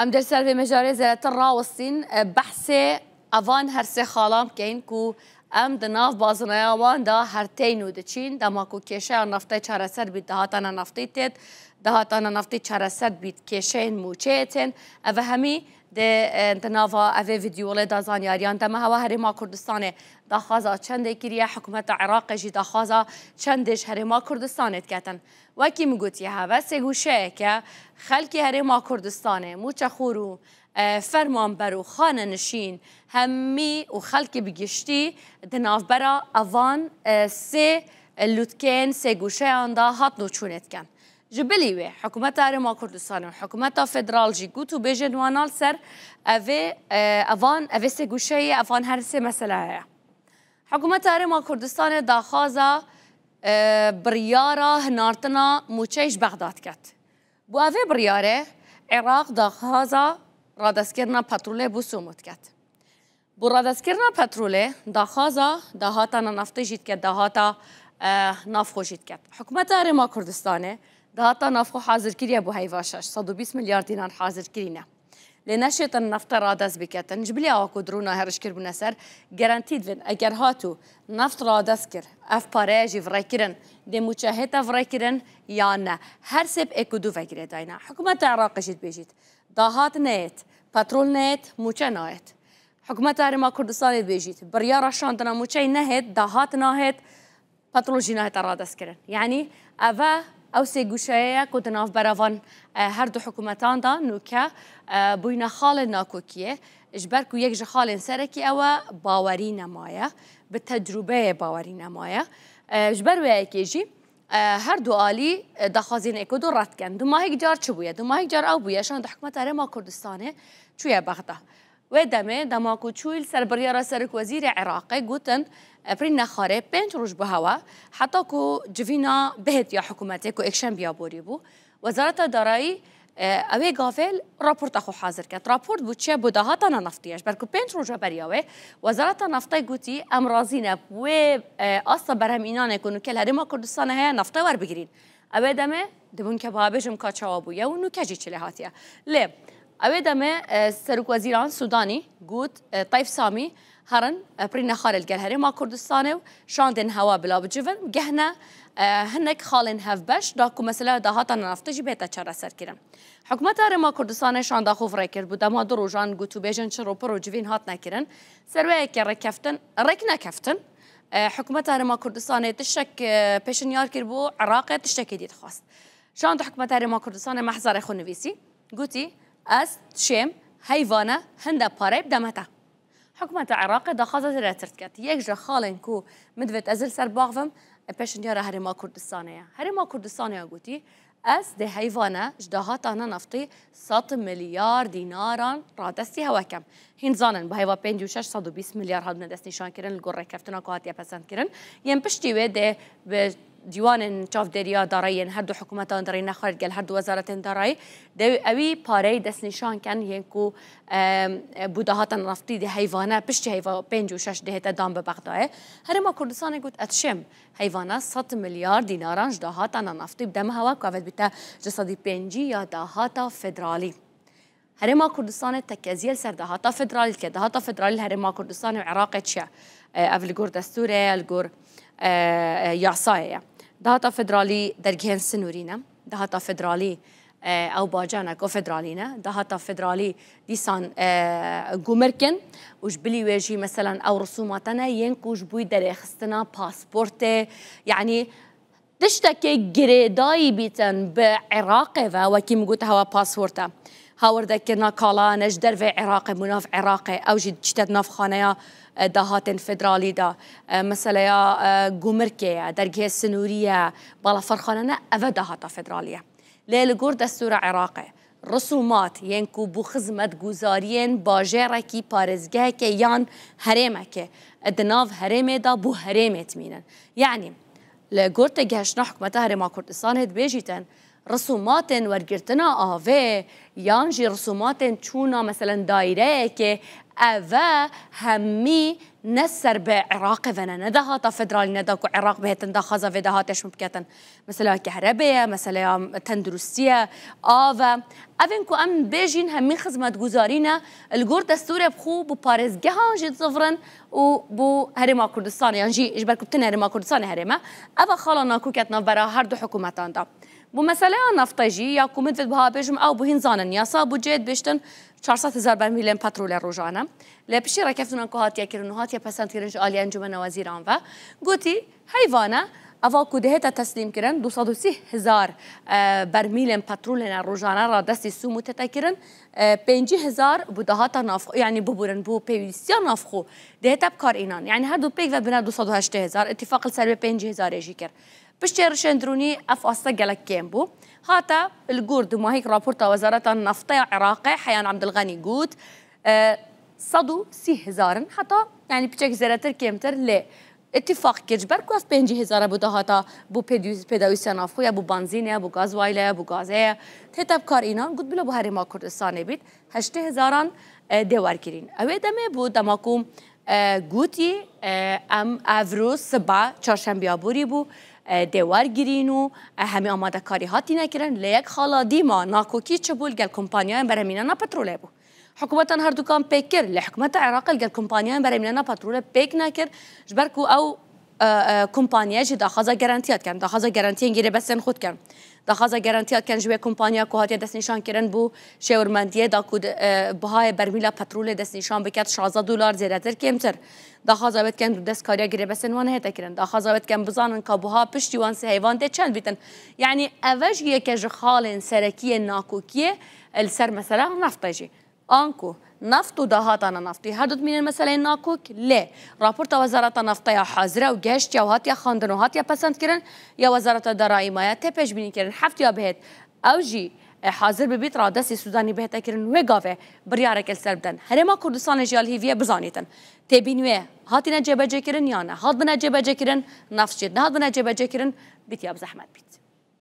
ام در سر مجاری زیادتر راوستین بحث اوان هر سه خالام که این کو ام دناف بازنیاوان دا هر تینو دچین دا ماکو کشه نفته چهار سر بید دهاتانا نفته تید دهاتانا نفته چهار سر بید کشه موچه تین او همی ده دنافا او ویدیوله دا زانیاریان دا هوا هرما کردستانه دا خازا چنده کریه حکومت عراق جی دا خازا چندش هرما کردستانه کتن وکی مگوتی هوا سگوشه که خلکی هرما کردستانه موچه خورو فرمان برو خانه نشین همی و خلکی بگشتی دناف برا اوان سه لوتکن سه گوشه آندا هات نوچونت کن جبلیوه حکومت هرما کردستان و حکومت فدرال جی گوتو بیجن وانال سر اوان سه گوشه اوان هر سه مسئله هیا حکومت هرما کردستان دا خازا بریارا هنارتنا موچهش بغداد کت بو اوه بریاره عراق دا خازا رادسکرنا پتروله بو سوموت کت بو رادسکرنا پتروله دا خازا دا هاتا نفته جید کت دا هاتا نافخو جید کت حکومت هرما کردستانه دا هاتا نافخو حاضر کریه بو هیواشش 120 میلیارد دینار حاضر کرینه لنشت النفط رادس بکتن جبلی آکو درونا هرش کر بنسر گارانتید وین اگر هاتو نفط رادس کر اف پاراجی فرای کرن دی مشاهده فرای کرن یا نه هر سب اکودو فکر داینا حکومت عراق جید بیجید داهات نیت پترول نیت موچه نایت حکومت هرما کردستان بیجید بریار شاندنا موچه نهت داهات نهت پترول جنایت رادس کرن یعنی اوه او سه گوشه کدناف براوان هر دو حکومتان دا نوکه بوینا خال ناکوکیه اجبر کو یک جخال سرکی او باوری نمایه به تجربه باوری نمایه اجبر وی اکیجی هر دو آلی دخوازین اکو دو رد کن دو ماهی جار چه بویه دو ماهی جار او بویه شان دا حکومت هرما کردستانه چویه بغده و دمه دماکو چویل سربریارا سرک وزیر عراقی گوتن برین نخاره 5 روز به هوا حتی کو جوینا بهت یا حکومتی کو اکشن بیا بوری بو وزارت دارایی اوی گافل راپورت خو حاضر کرد راپورت بود چه بوده ها تا نفتیش برکو 5 روز بریاوه وزارت نفتی گوتی امرازینه و اصلا برهم اینانه کنو که هرما کردستان های نفتی ور بگیرین اوی دمه دبون که بابجم کاچا بویه و نو کجی چله هاتیه لی اوی دمه سرک وزیران سودانی گوت طیف سامی هرن برين خارج الجلهري ما كردستانه شاندن هوا بلا بجفن جهنا هنك خالن هف بش داكو مثلا دهاتنا نفتجي بيتا چرا سر كرم حكومت ما كردستانه شان دا خوف ركر بودا ما دروجان گوتو بيجن چرو پرو جوين هات نكرن سروي كر كفتن ركنا كفتن حكومت ما كردستانه تشك بيشنيار كربو عراق تشك ديت خاص شان دا حكومت ما كردستانه محضر خو نويسي گوتي از شم حيوانه هندا پاره بدمته حکومت عراق دا خازه راترت کت یک جا خالن کو مدوت ازل سر باغم پیشنیار هرما کردستانه هرما کردستانه گویی از ده حیوانه جداهات آن نفتی 100 میلیارد دیناران را دستی هوا کم هین زانن با هوا 5.620 میلیارد هاد ندست نشان کردن الگوره کفتنا قاطی پسند کردن یم پشتی و ده به دیوان چاف دریا دارایین هر دو حکومتان دارای نخارج گل هر دو وزارت دارای ده اوی پاره دست نشان کن ینکو بودهات نفتی ده حیوانه پشت حیوان 5.6 دهت دام به بغداد هرما کردستان گفت اتشم حیوانه 100 میلیارد دیناران جداهات نفتی بدم هوا کافت بیت جسدی 5 یا دهات فدرالی هرما کردستان تکزیل سر دهات فدرالی که دهات فدرالی هرما کردستان و عراق چه اول گور دستوره الگور یاسایه دهاتا فدرالی درگهن سنورینه دهاتا فدرالی او باجانا کو فدرالینه دهاتا فدرالی دیسان گومرکن وش بلی ویجی مثلا او رسوماتنا ينكوش بوي در خستنا پاسپورت يعني تشتكي جريداي بيتن بعراق و وكي مقوت هوا باسپورتا هاورده كنا كالا نجدر في عراق مناف عراق او جد جتت ناف خانيا دهات فدرالی دا مثلا یا گومرکه درگه سنوریه بالا فرخانه اوه دهات فدرالیه لیل گور دستور عراقه رسومات ینکو بو خدمت گزارین باجره کی پارزگاه که یان هرمه که ادناف هرمه دا بو هرمت مینن یعنی لگور تگهشنا حکمت هرما کردستان هد بیجیتن رسومات ورگرتنا آوه یانجی رسومات چونا مثلا دایره که اوه همی نسر به عراق و ندها تا فدرال ندا کو عراق بهتن دا خازا و دهاتش مبکتن مثلا کهربیه مثلا تندرستیه آوه اوین کو ام بیجین همی خدمت گزارینه الگور دستور بخو بو پارزگه ها جد صفرن و بو هرما کردستان یعنی اجبر کبتن هرما کردستان هرما اوه خالا ناکو کتنا برا هر دو حکومتان دا بو مسئله نفتجی یا کومت بها بيجم او بهين زانن ياسا بو جيد بيشتن 400,000 برمیل پترول روزانه لپشی رکفتن کوهاتیا کردن هاتیا پسند کردن عالی انجمن وزیران و گویی حیوانه اوا کودهت تسلیم کردن 230,000 برمیل پترول روزانه را دستی سومو تکردن 50,000 بدهات نافخ یعنی ببرن بو پیوستیا نافخو دهت بکار اینان یعنی هر دو پیک و بنا 208,000 اتفاق السر 50,000 اجی کرد بشتر شندروني أفاصة جلك كيمبو هاتا الجورد ما هيك رابورت وزارة النفط العراقي حيان عبد الغني جود صدو 30,000 حتى يعني بتشك زراتر كيمتر ل اتفاق كجبر كواف 50,000 بودا هاتا بو بداويسيا نافخو يا بو بنزين بو غاز وايله بو غازه تتاب كار اینا قلت بلا بو هرما كردستان بيت 8,000 دوار كرين اوي دمه بو دماكم گوتی ام افروز سبا چهارشنبه بوری بو دوار گرینو همه آماده کاری هاتی نکردن لیک خالا دیما ناکوکی چبول گل کمپانیان برامینانا پتروله بو حکومتان هر دوکان پیکر لحکومت عراق گل کمپانیان برامینانا پتروله پیک نکرد جبرکو او کمپانیا جی داخازا گارانتیات کن داخازا گارانتیان گیره بسن خود کن داخازا گارانتیات کن جوی کمپانیا کو هاتی دست نشان کردن بو شورمندیه دا کود بهای برمیل پترول دست نشان بکت 16 دلار زیادتر کمتر داخازا بد کن دست کاریا گیره بسن وان هتا کردن داخازا بد کن بزانن که بها پشتی وان سه حیوان ده چند بیتن یعنی اوج یک خال سرکی ناکوکیه السر مثلا نفتجی آنکو نفط و دهاتان نفطی هر دوت مینن مثلا ناکوک لی راپورت وزارت نفطی حاضره و گشت یا هاتیا خواندن و هاتیا پسند کردن یا وزارت دارایی مایه تپش بینی کردن هفت یا بهت او جی حاضر ببیت را دستی سودانی بهت کردن و گاوه بریاره کل سر بدن هرما کردستان جیال هیویه بزانیتن تبینوه هاتی نجبه جه کردن یا نه هات بنجبه جه کردن نفط جد نه هات بنجبه جه کردن بیتیا بزحمت بیت